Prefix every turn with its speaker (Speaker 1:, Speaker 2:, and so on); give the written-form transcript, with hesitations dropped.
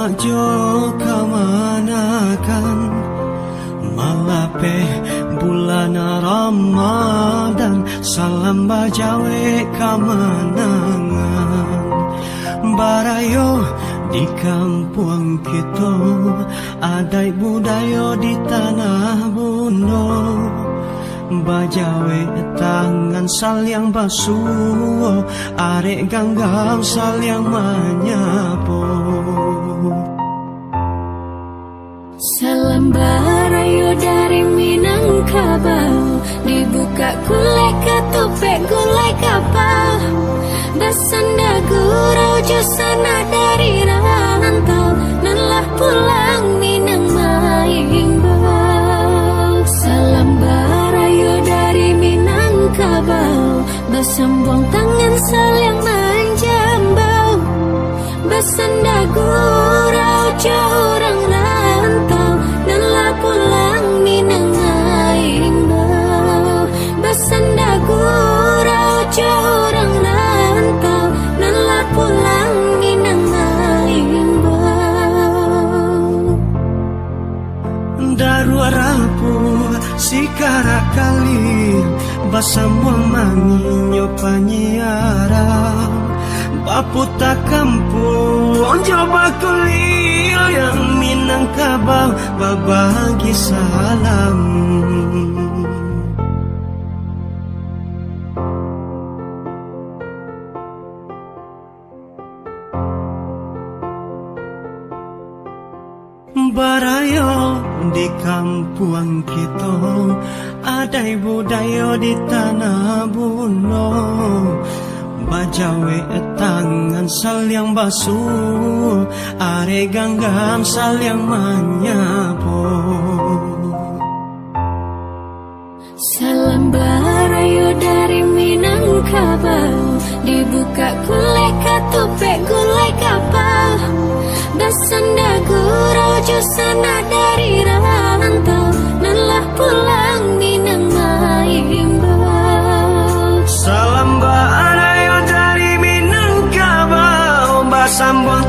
Speaker 1: jo kamanakan malape bulan Ramadan salam bajawe kamanangan barayo di kampung kita adai budaya di tanah bundo bajawe tangan saling basuh arek ganggang saling menyapu
Speaker 2: salam barayo dari Minangkabau dibuka kulai ketupek gulai kapal basanda gurau jusana dari rantau nanlah pulang Minang Maimbau salam barayo dari Minangkabau basambung tangan saling menjambau basanda gurau jorang rantau nanlah pulang Minang Maimbau basanda gurau jorang rantau nanlah pulang Minang Maimbau
Speaker 1: daru rapu sikara kali basambuang manginyo panyiarang baputa kampung coba kulil yang Minangkabau babagi salam barayo di kampung kita adai budaya di tanah buno bajawe tangan saling basuh are ganggang saling menyapu
Speaker 2: salam barayo dari Minangkabau dibuka kulai ketupek gulai kapal basanda gurau jusana dari rantau nanlah pulang Minang Maimbau
Speaker 1: salam barayo dari Minangkabau basambung